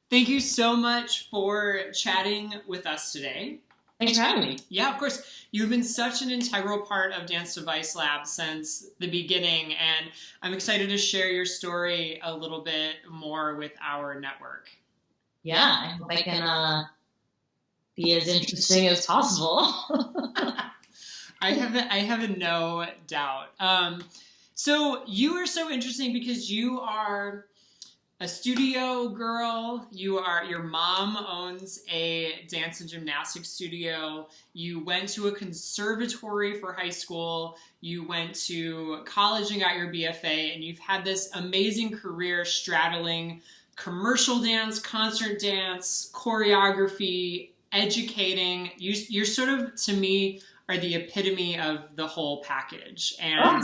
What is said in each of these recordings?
Thank you so much for chatting with us today. Thanks for having me. Yeah, of course. You've been such an integral part of Dance Device Lab since the beginning, and I'm excited to share your story a little bit more with our network. Yeah, I hope I can be as interesting as possible. I have no doubt. So you are so interesting because you are a studio girl. Your mom owns a dance and gymnastics studio. You went to a conservatory for high school. You went to college and got your BFA, and you've had this amazing career straddling commercial dance, concert dance, choreography, educating. You're sort of, to me, are the epitome of the whole package. And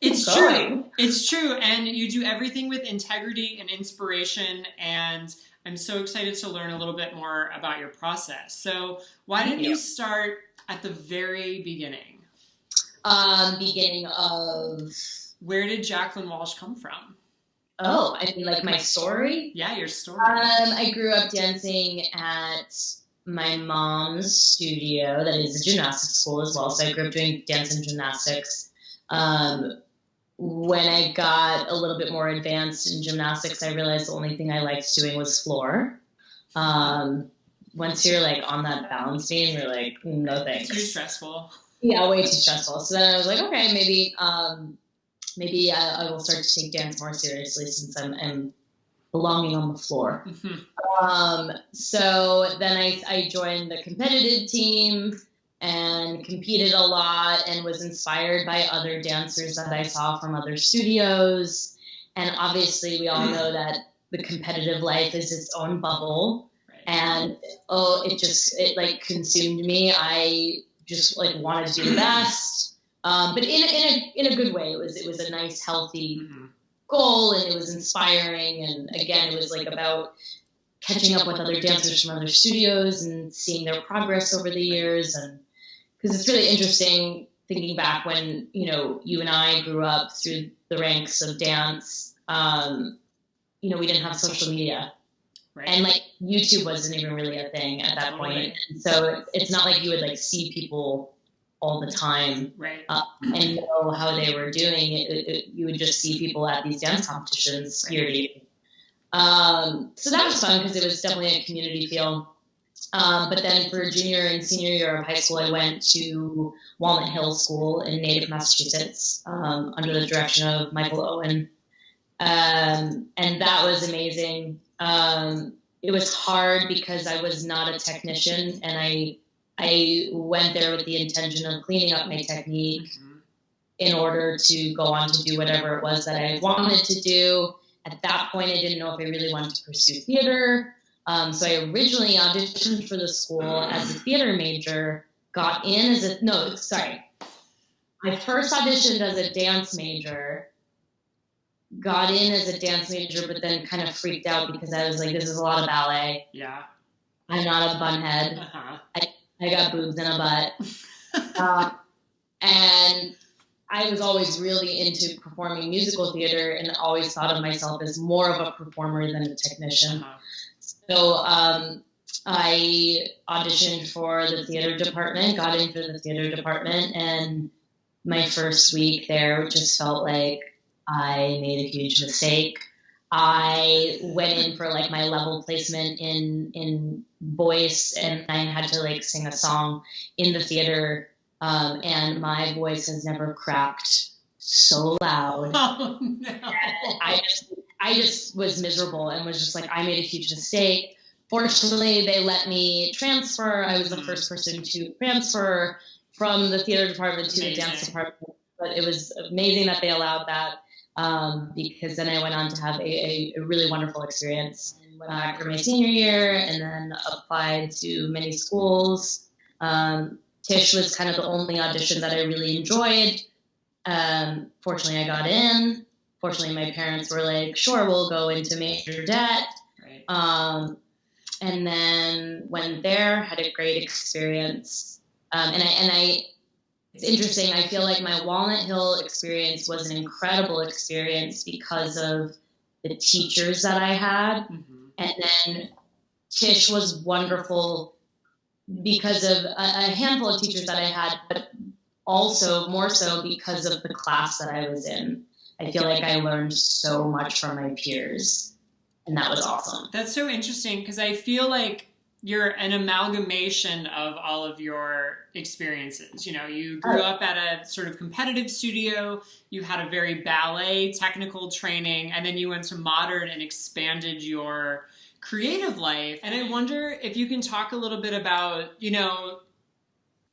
it's true. It's true. And you do everything with integrity and inspiration. And I'm so excited to learn a little bit more about your process. So why didn't you start at the very beginning? Beginning of... Where did Jaclyn Walsh come from? Oh, I mean, like my story? Yeah, your story. I grew up dancing at my mom's studio, that is a gymnastics school as well. So I grew up doing dance and gymnastics. When I got a little bit more advanced in gymnastics, I realized the only thing I liked doing was floor. Once you're like on that balance beam, you're like, no thanks. Too stressful. Yeah, way too stressful. So then I was like, okay, maybe I will start to take dance more seriously since I'm belonging on the floor. Mm-hmm. So then I joined the competitive team and competed a lot and was inspired by other dancers that I saw from other studios. And obviously we all know that the competitive life is its own bubble. Right. And it like consumed me. I just like wanted to do the best. But in a good way. It was a nice, healthy goal, and it was inspiring. And again, it was like about catching up with other dancers from other studios and seeing their progress over the years. And because it's really interesting thinking back when, you and I grew up through the ranks of dance, we didn't have social media. Right. And like YouTube wasn't even really a thing at that point. And so it's not like you would like see people all the time, right. And know how they were doing it. You would just see people at these dance competitions year to year. So that was fun because it was definitely a community feel. But then for junior and senior year of high school, I went to Walnut Hill School in Natick, Massachusetts, under the direction of Michael Owen. And that was amazing. It was hard because I was not a technician, and I went there with the intention of cleaning up my technique in order to go on to do whatever it was that I wanted to do. At that point, I didn't know if I really wanted to pursue theater. So I originally auditioned for the school as a theater major, got in as I first auditioned as a dance major, got in as a dance major, but then kind of freaked out because I was like, this is a lot of ballet. Yeah. I'm not a bunhead. Uh-huh. I got boobs and a butt. And I was always really into performing musical theater and always thought of myself as more of a performer than a technician. Uh-huh. So I auditioned for the theater department, got into the theater department, and my first week there just felt like I made a huge mistake. I went in for like my level placement in voice, and I had to like sing a song in the theater, and my voice has never cracked so loud. Oh no! I just was miserable and was just like, I made a huge mistake. Fortunately, they let me transfer. I was the first person to transfer from the theater department to the dance department, but it was amazing that they allowed that. Because then I went on to have a really wonderful experience. Went back for my senior year and then applied to many schools. Tisch was kind of the only audition that I really enjoyed. Fortunately, I got in. Fortunately, my parents were like, sure, we'll go into major debt. Right. And then went there, had a great experience. It's interesting. I feel like my Walnut Hill experience was an incredible experience because of the teachers that I had. Mm-hmm. And then Tish was wonderful because of a handful of teachers that I had, but also more so because of the class that I was in. I feel like I learned so much from my peers, and that was awesome. That's so interesting because I feel like you're an amalgamation of all of your experiences. You know, you grew up at a sort of competitive studio, you had a very ballet technical training, and then you went to modern and expanded your creative life. And I wonder if you can talk a little bit about, you know,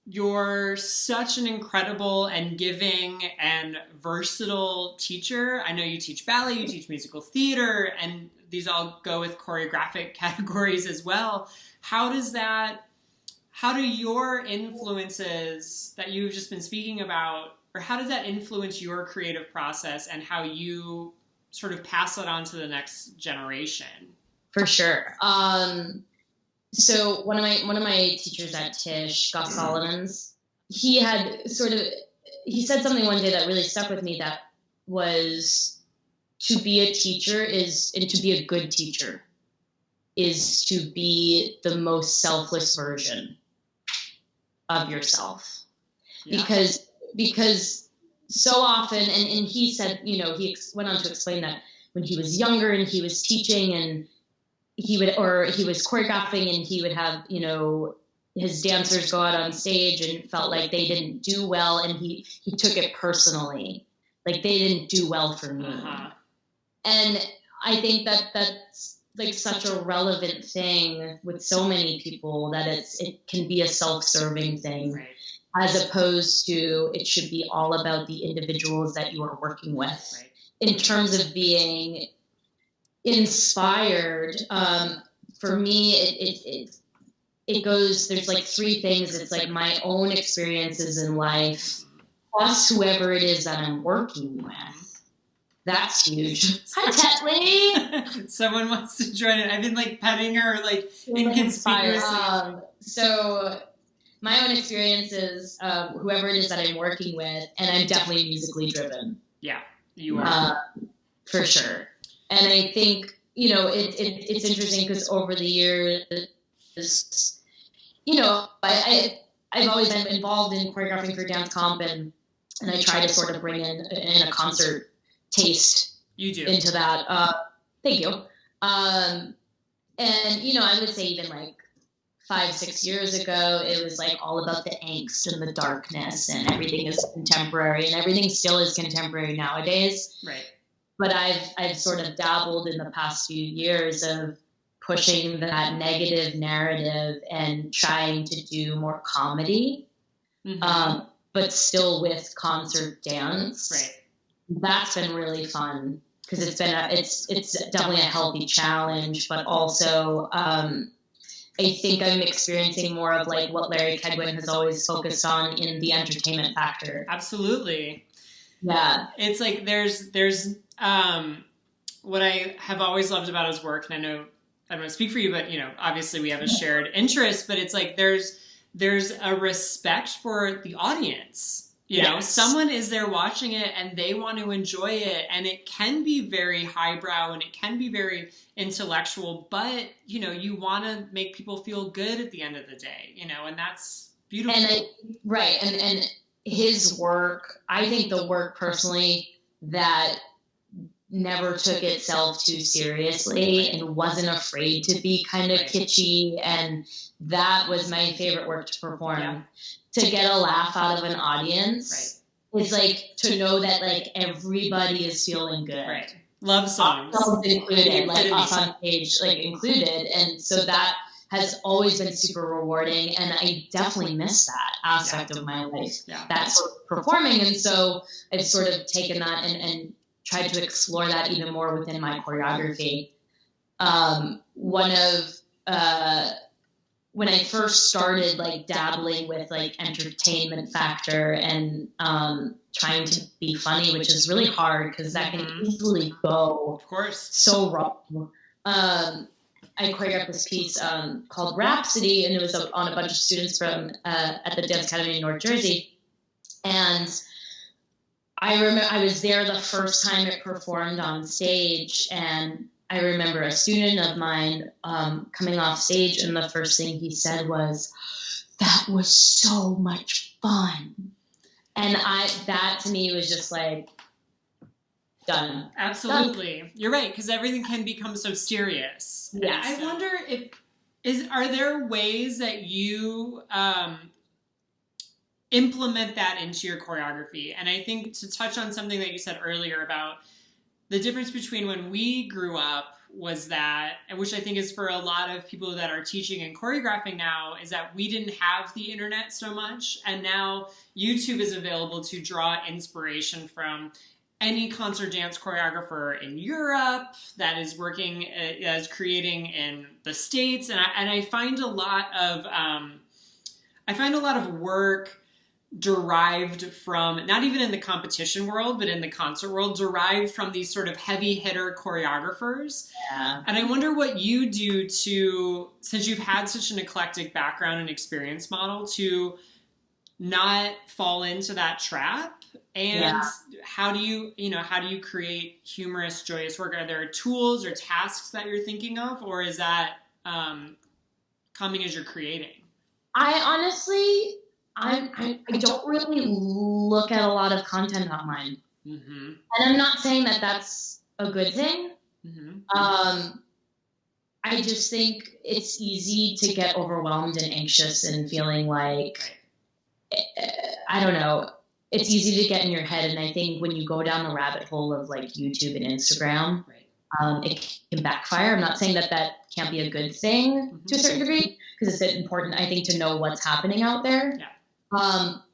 you're such an incredible and giving and versatile teacher. I know you teach ballet, you teach musical theater, and these all go with choreographic categories as well. How do your influences that you've just been speaking about, or how does that influence your creative process and how you sort of pass it on to the next generation? For sure. So one of my teachers at Tisch, Gus Solomons, he said something one day that really stuck with me, that was, to be a teacher and to be a good teacher is to be the most selfless version of yourself. Yeah. Because so often, and he said, you know, he went on to explain that when he was younger and he was teaching and he was choreographing and he would have, you know, his dancers go out on stage and felt like they didn't do well, and he took it personally, like they didn't do well for me. Uh-huh. And I think that's like such a relevant thing with so many people, that it can be a self-serving thing, right, as opposed to it should be all about the individuals that you are working with, right, in terms of being inspired. For me, it goes, there's like three things. It's like my own experiences in life, plus whoever it is that I'm working with. That's huge. Hi, Tetley. Someone wants to join it. I've been like petting her like inconspicuously. So my own experiences, whoever it is that I'm working with, and I'm definitely musically driven. Yeah, you are. For sure. And I think, you know, it's interesting because over the years, you know, I've always been involved in choreographing for dance comp, and I try to sort of bring in a concert taste into that. Thank you. And, you know, I would say even like 5-6 years ago, it was like all about the angst and the darkness, and everything is contemporary, and everything still is contemporary nowadays. Right. But I've sort of dabbled in the past few years of pushing that negative narrative and trying to do more comedy, mm-hmm, but still with concert dance. Right. That's been really fun because it's definitely a healthy challenge, but also I think I'm experiencing more of like what Larry Kedwin has always focused on in the entertainment factor. Absolutely. Yeah. It's like there's what I have always loved about his work, and I know I don't want to speak for you, but you know, obviously we have a shared interest, but it's like there's a respect for the audience. You know, someone is there watching it and they want to enjoy it, and it can be very highbrow and it can be very intellectual, but you know, you want to make people feel good at the end of the day, you know, and that's beautiful. And his work, I think the work personally that never took itself too seriously and wasn't afraid to be kind of kitschy, and that was my favorite work to perform. Yeah. To get a laugh out of an audience, right, is like to know that like everybody is feeling good. Right. Love songs included, like us on stage, like included, and so that has always been super rewarding, and I definitely miss that aspect of my life. Yeah. That sort of performing, and so I've sort of taken that and tried to explore that even more within my choreography. When I first started like dabbling with like entertainment factor and trying to be funny, which is really hard because that can easily go, of course, so wrong. I choreographed this piece called Rhapsody, and it was on a bunch of students from at the Dance Academy in North Jersey, and I remember I was there the first time it performed on stage, and I remember a student of mine coming off stage, and the first thing he said was, "That was so much fun." And that to me was just like, done. Absolutely. Done. You're right, because everything can become so serious. Yeah. I wonder are there ways that you implement that into your choreography? And I think to touch on something that you said earlier about the difference between when we grew up was that, and which I think is for a lot of people that are teaching and choreographing now, is that we didn't have the internet so much, and now YouTube is available to draw inspiration from any concert dance choreographer in Europe that is working as creating in the States, and I find a lot of work derived from, not even in the competition world, but in the concert world, derived from these sort of heavy hitter choreographers. Yeah. And I wonder what you do to, since you've had such an eclectic background and experience model, to not fall into that trap. And how do you create humorous, joyous work? Are there tools or tasks that you're thinking of, or is that coming as you're creating? I honestly, I don't really look at a lot of content online. Mm-hmm. And I'm not saying that that's a good thing. Mm-hmm. I just think it's easy to get overwhelmed and anxious and feeling like, I don't know, it's easy to get in your head. And I think when you go down the rabbit hole of like YouTube and Instagram, it can backfire. I'm not saying that can't be a good thing to a certain degree, because it's important, I think, to know what's happening out there. Yeah.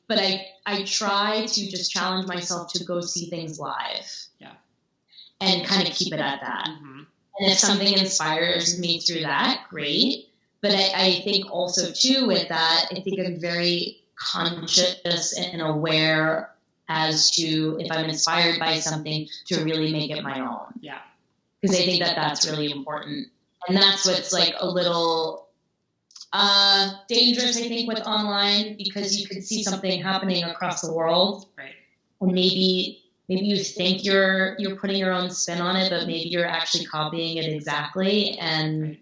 But I try to just challenge myself to go see things live. Yeah. And kind of keep it at that. Mm-hmm. And if something inspires me through that, great. But I think also, too, with that, I think I'm very conscious and aware as to if I'm inspired by something to really make it my own. Yeah. Because I think that that's really important. And that's what's like a little dangerous, I think, with online, because you could see something happening across the world. Right. And maybe you think you're putting your own spin on it, but maybe you're actually copying it exactly. And,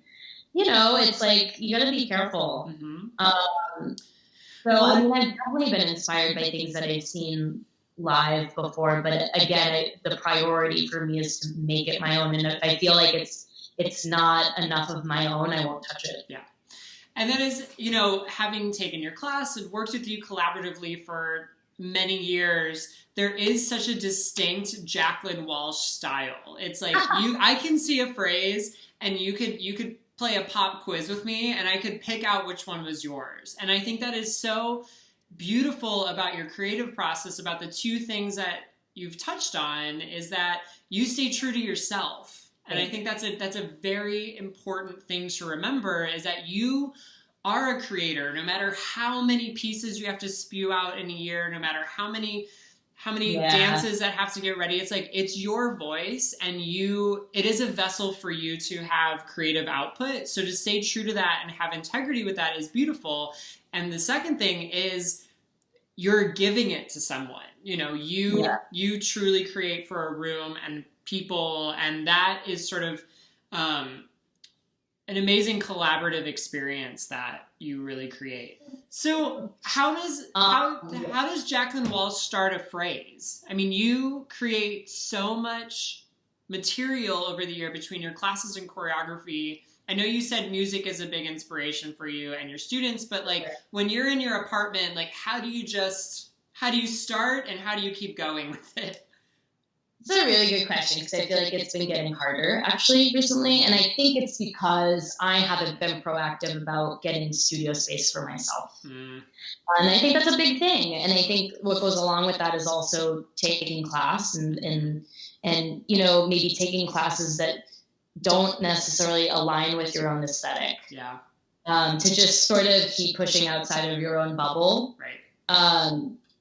it's like, you got to be careful. Mm-hmm. I mean, I've definitely been inspired by things that I've seen live before, but again, the priority for me is to make it my own. And if I feel like it's not enough of my own, I won't touch it. Yeah. And that is, having taken your class and worked with you collaboratively for many years, there is such a distinct Jaclyn Walsh style. It's like I can see a phrase and you could play a pop quiz with me and I could pick out which one was yours. And I think that is so beautiful about your creative process, about the two things that you've touched on, is that you stay true to yourself. And I think that's a very important thing to remember, is that you are a creator. No matter how many pieces you have to spew out in a year, no matter how many dances that have to get ready, it's like, it's your voice, and it is a vessel for you to have creative output. So to stay true to that and have integrity with that is beautiful. And the second thing is, you're giving it to someone. You truly create for a room and people, and that is sort of an amazing collaborative experience that you really create. So how does Jaclyn Walsh start a phrase? I mean, you create so much material over the year between your classes and choreography. I know you said music is a big inspiration for you and your students, but when you're in your apartment, how do you start and how do you keep going with it? It's a really good question, because I feel like it's been getting harder actually recently, and I think it's because I haven't been proactive about getting studio space for myself. And I think that's a big thing, and I think what goes along with that is also taking class and maybe taking classes that don't necessarily align with your own aesthetic. Yeah. To just sort of keep pushing outside of your own bubble. Right.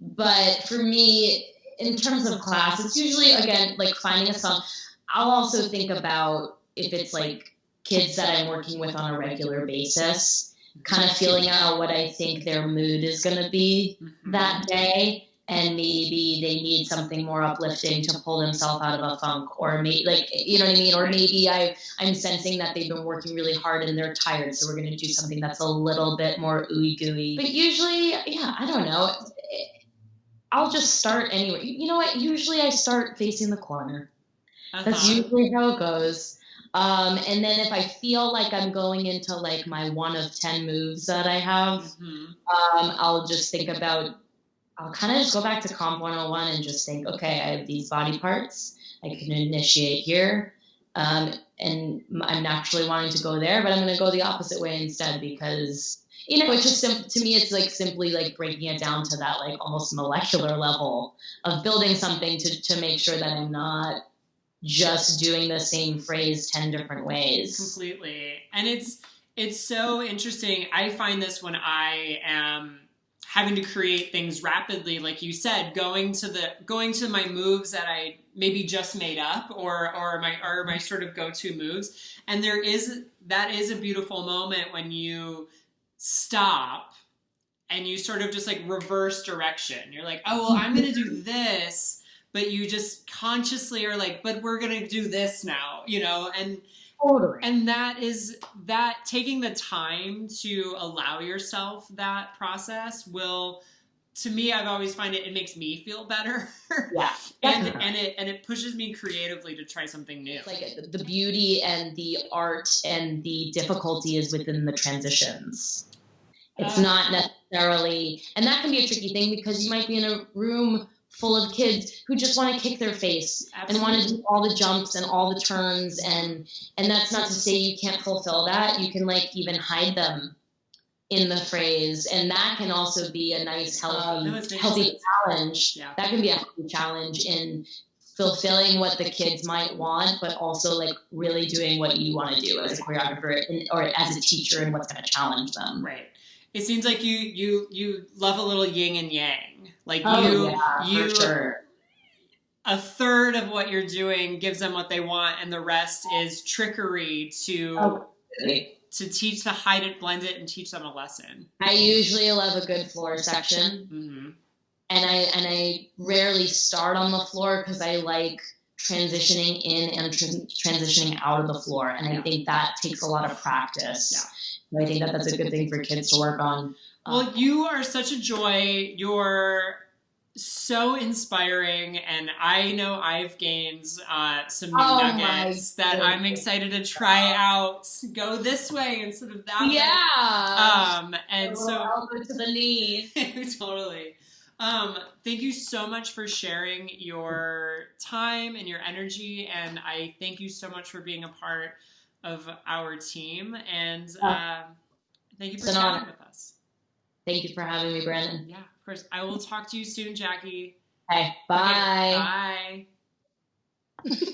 But for me, in terms of class, it's usually, again, like finding a song. I'll also think about if it's like kids that I'm working with on a regular basis, kind of feeling out what I think their mood is going to be that day, and maybe they need something more uplifting to pull themselves out of a funk, or maybe, like, you know what I mean? Or maybe I'm sensing that they've been working really hard and they're tired, so we're going to do something that's a little bit more ooey gooey. But usually, yeah, I don't know. I'll just start anyway. You know what? Usually I start facing the corner. That's usually how it goes. And then if I feel like I'm going into like my 1 of 10 moves that I have, I'll just think about, I'll kind of just go back to Comp 101 and just think, okay, I have these body parts. I can initiate here. And I'm naturally wanting to go there, but I'm going to go the opposite way instead, because, you know, it's just, to me, it's like simply like breaking it down to that like almost molecular level of building something to make sure that I'm not just doing the same phrase 10 different ways. Completely. And it's so interesting. I find this when I am having to create things rapidly, like you said, going to my moves that I maybe just made up, or my sort of go-to moves. And that is a beautiful moment when you stop and you sort of just like reverse direction. You're like, oh, well, I'm going to do this, but you just consciously are like, but we're going to do this now, you know? And totally. And that taking the time to allow yourself that process will, to me, I've always find it makes me feel better. Yeah. and it pushes me creatively to try something new. It's like the beauty and the art and the difficulty is within the transitions. It's not necessarily, and that can be a tricky thing, because you might be in a room full of kids who just want to kick their face. Absolutely. And want to do all the jumps and all the turns, and that's not to say you can't fulfill that. You can like even hide them in the phrase, and that can also be a nice healthy challenge. Yeah. That can be a healthy challenge in fulfilling what the kids might want, but also like really doing what you want to do as a choreographer or as a teacher, and what's going to challenge them. Right. It seems like you love a little yin and yang. Like for sure. A third of what you're doing gives them what they want, and the rest is trickery to teach the hide it, blend it, and teach them a lesson. I usually love a good floor section, and I rarely start on the floor, because I like transitioning in and transitioning out of the floor, and I think that takes a lot of practice. Yeah. I think that's a good thing for kids to work on. Well, you are such a joy. You're so inspiring, and I know I've gained some new nuggets that I'm excited to try out. Go this way instead of that way. Yeah. And so elbow to the knee. Totally. Thank you so much for sharing your time and your energy, and I thank you so much for being a part of our team, and thank you for chatting with us. Thank you for having me, Brandon. Yeah, of course. I will talk to you soon, Jackie. Hey, bye. Okay, bye.